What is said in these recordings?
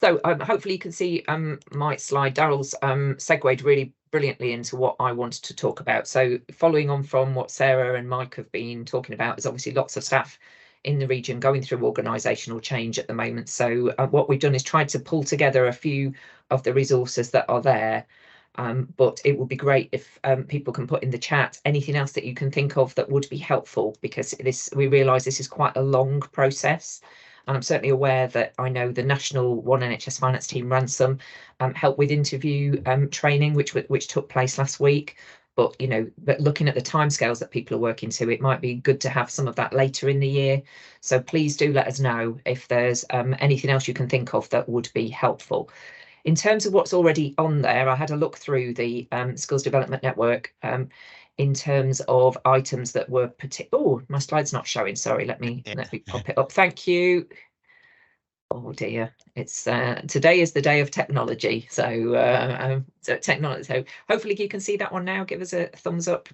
So hopefully you can see my slide. Daryl's segued really brilliantly into what I wanted to talk about. So following on from what Sarah and Mike have been talking about, is obviously lots of staff in the region going through organisational change at the moment. So what we've done is tried to pull together a few of the resources that are there. But it would be great if people can put in the chat anything else that you can think of that would be helpful, because we realise this is quite a long process. And I'm certainly aware that I know the national One NHS Finance team ran some help with interview training, which took place last week. But but looking at the timescales that people are working to, it might be good to have some of that later in the year. So please do let us know if there's anything else you can think of that would be helpful. In terms of what's already on there, I had a look through the Skills Development Network in terms of items that were oh, my slide's not showing. Sorry, let me pop it up. Thank you. Oh dear, it's today is the day of technology. So technology. So hopefully you can see that one now. Give us a thumbs up.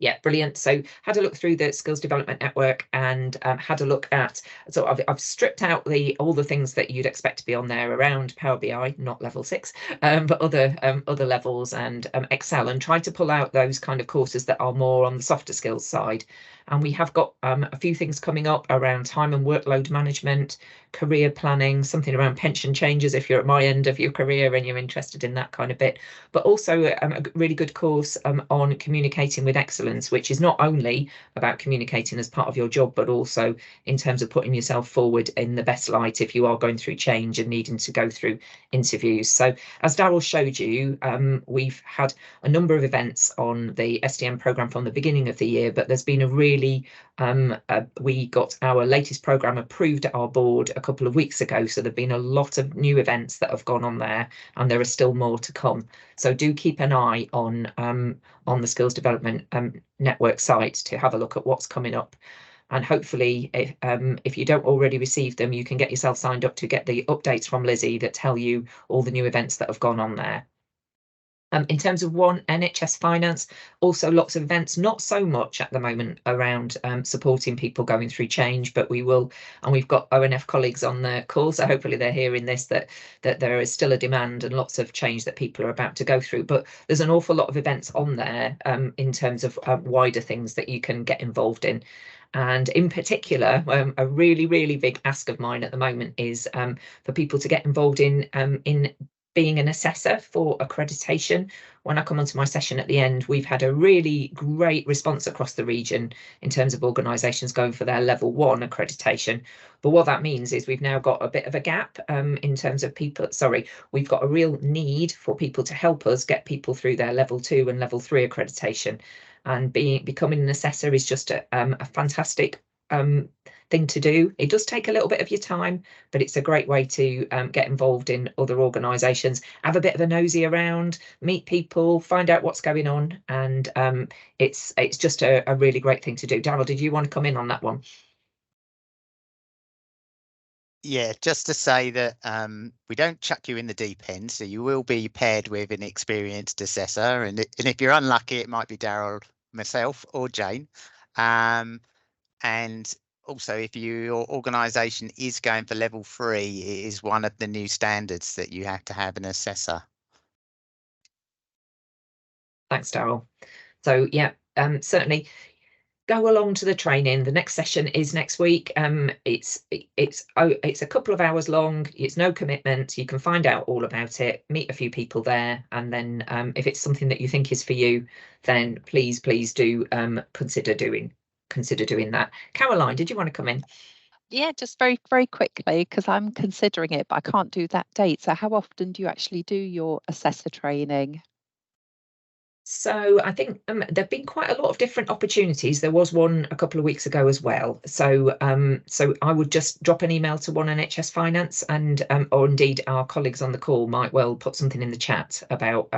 Yeah, brilliant. So had a look through the Skills Development Network and had a look at, so I've stripped out all the things that you'd expect to be on there around Power BI, not level 6, but other levels, and Excel, and tried to pull out those kind of courses that are more on the softer skills side. And we have got a few things coming up around time and workload management, career planning, something around pension changes if you're at my end of your career and you're interested in that kind of bit, but also a really good course on communicating with excellence, which is not only about communicating as part of your job, but also in terms of putting yourself forward in the best light if you are going through change and needing to go through interviews. So as Daryl showed you, we've had a number of events on the SDM programme from the beginning of the year, but there's been a really we got our latest programme approved at our board a couple of weeks ago, so there've been a lot of new events that have gone on there, and there are still more to come. So do keep an eye on the Skills Development Network site to have a look at what's coming up. And hopefully, if you don't already receive them, you can get yourself signed up to get the updates from Lizzie that tell you all the new events that have gone on there. In terms of One NHS Finance, also lots of events, not so much at the moment around supporting people going through change, but we will, and we've got ONF colleagues on the call, so hopefully they're hearing this, that there is still a demand and lots of change that people are about to go through. But there's an awful lot of events on there in terms of wider things that you can get involved in. And in particular, a really, really big ask of mine at the moment is for people to get involved in being an assessor for accreditation. When I come onto my session at the end, we've had a really great response across the region in terms of organisations going for their level 1 accreditation. But what that means is we've now got a bit of a gap in terms of people, we've got a real need for people to help us get people through their level 2 and level 3 accreditation. And becoming an assessor is just a fantastic thing to do. It does take a little bit of your time, but it's a great way to get involved in other organisations, have a bit of a nosy around, meet people, find out what's going on, and it's just a really great thing to do. Darryl, did you want to come in on that one? Yeah, just to say that we don't chuck you in the deep end, so you will be paired with an experienced assessor, and if you're unlucky, it might be Daryl, myself, or Jane. And also, if your organisation is going for level 3, it is one of the new standards that you have to have an assessor. Thanks, Daryl. So yeah, certainly go along to the training. The next session is next week. It's a couple of hours long. It's no commitment. You can find out all about it, meet a few people there, and then if it's something that you think is for you, then please do consider doing that. Caroline, did you want to come in? Yeah, just very quickly, because I'm considering it, but I can't do that date. So how often do you actually do your assessor training? So I think there've been quite a lot of different opportunities. There was one a couple of weeks ago as well. So so I would just drop an email to One NHS Finance, and or indeed our colleagues on the call might well put something in the chat about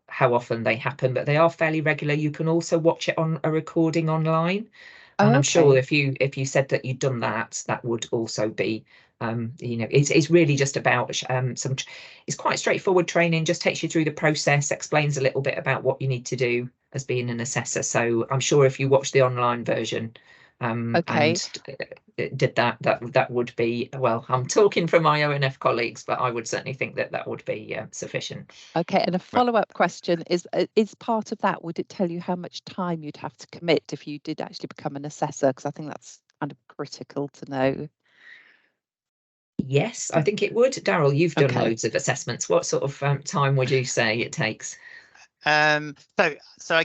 how often they happen, but they are fairly regular. You can also watch it on a recording online. And I'm sure if you said that you'd done that, that would also be, it's really just about it's quite straightforward training, just takes you through the process, explains a little bit about what you need to do as being an assessor. So I'm sure if you watch the online version, Okay. and did that would be, well, I'm talking for my ONF colleagues, but I would certainly think that would be sufficient. Okay, and a follow-up question is part of that, would it tell you how much time you'd have to commit if you did actually become an assessor? Because I think that's kind of critical to know. Yes, I think it would. Daryl, you've done Okay. loads of assessments. What sort of time would you say it takes? So I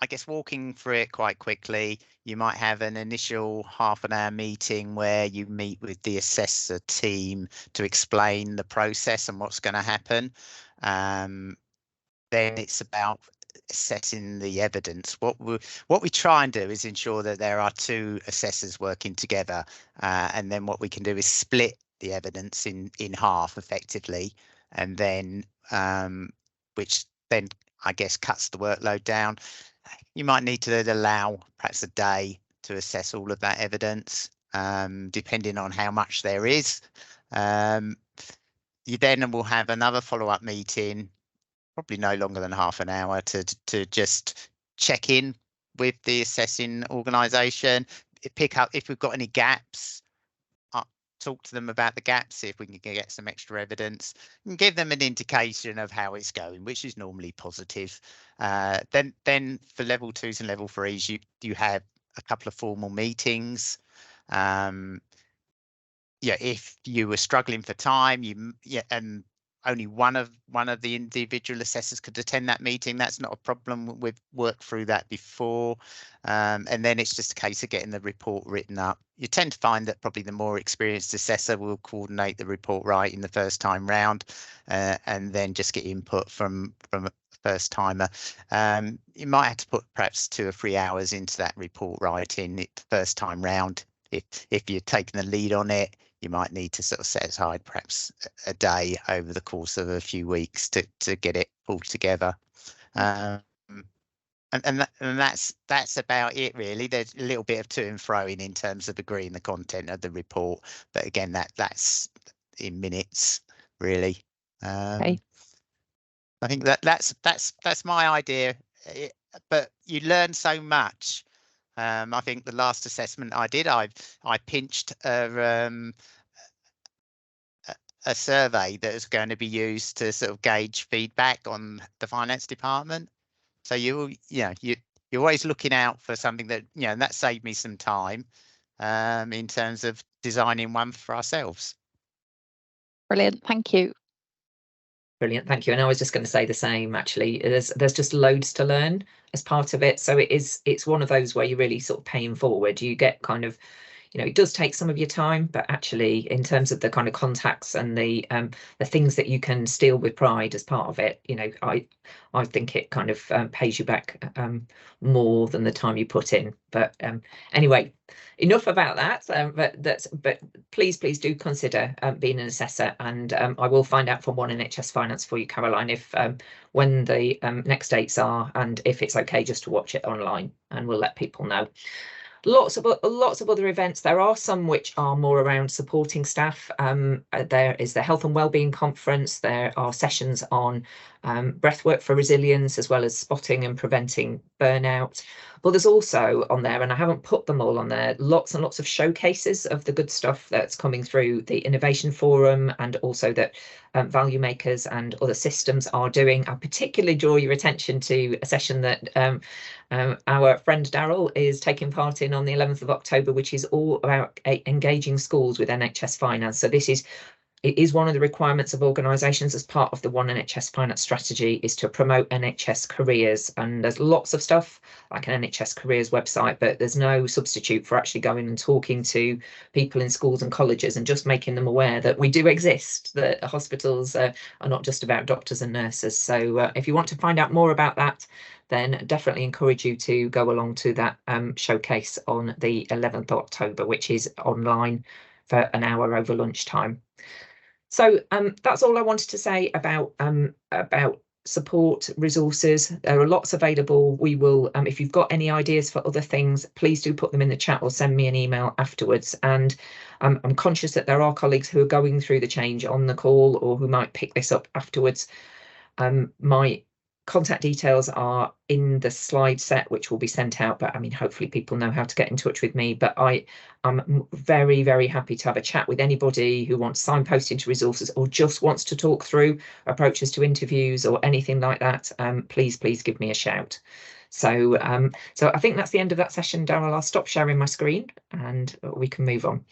guess walking through it quite quickly, you might have an initial half-an-hour meeting where you meet with the assessor team to explain the process and what's going to happen. Then it's about assessing the evidence. What we try and do is ensure that there are two assessors working together, and then what we can do is split the evidence in half effectively, and then which then I guess cuts the workload down. You might need to allow perhaps a day to assess all of that evidence, depending on how much there is. You then will have another follow-up meeting, probably no longer than half an hour, to just check in with the assessing organisation, pick up if we've got any gaps, talk to them about the gaps, see if we can get some extra evidence, and give them an indication of how it's going, which is normally positive. Then for level 2s and level 3s, you have a couple of formal meetings. If you were struggling for time, and only one of the individual assessors could attend that meeting, that's not a problem. We've worked through that before, and then it's just a case of getting the report written up. You tend to find that probably the more experienced assessor will coordinate the report writing the first time round, and then just get input from a first timer. You might have to put perhaps 2 or 3 hours into that report writing it the first time round. If you're taking the lead on it, you might need to sort of set aside perhaps a day over the course of a few weeks to get it all together. And that's about it really. There's a little bit of to and froing in terms of agreeing the content of the report, but again that's in minutes really. Okay. I think that's my idea, but you learn so much. I think the last assessment I did, I pinched a survey that is going to be used to sort of gauge feedback on the finance department. So you're always looking out for something that, and that saved me some time in terms of designing one for ourselves. Brilliant, thank you. Brilliant, thank you. And I was just going to say the same, actually. There's just loads to learn as part of it. So it's one of those where you're really sort of paying forward. You get kind of, it does take some of your time, but actually in terms of the kind of contacts and the things that you can steal with pride as part of it, I think it kind of pays you back more than the time you put in. But anyway, enough about that. But please do consider being an assessor, and I will find out from One NHS Finance for you, Caroline, if when the next dates are, and if it's okay just to watch it online, and we'll let people know. Lots of other events. There are some which are more around supporting staff. There is the Health and Wellbeing Conference. There are sessions on breathwork for resilience, as well as spotting and preventing burnout. But there's also on there, and I haven't put them all on there, lots and lots of showcases of the good stuff that's coming through the Innovation Forum, and also that value makers and other systems are doing. I particularly draw your attention to a session that our friend Daryl is taking part in on the 11th of October, which is all about engaging schools with NHS Finance. So it is one of the requirements of organisations as part of the One NHS Finance strategy, is to promote NHS careers. And there's lots of stuff like an NHS careers website, but there's no substitute for actually going and talking to people in schools and colleges and just making them aware that we do exist, that hospitals are not just about doctors and nurses. So if you want to find out more about that, then definitely encourage you to go along to that showcase on the 11th of October, which is online for an hour over lunchtime. So that's all I wanted to say about support resources. There are lots available. We will, if you've got any ideas for other things, please do put them in the chat or send me an email afterwards. And I'm conscious that there are colleagues who are going through the change on the call, or who might pick this up afterwards. My contact details are in the slide set, which will be sent out, but I mean, hopefully people know how to get in touch with me. But I'm very, very happy to have a chat with anybody who wants signposting to resources or just wants to talk through approaches to interviews or anything like that. Please give me a shout. So so I think that's the end of that session, Daryl. I'll stop sharing my screen and we can move on.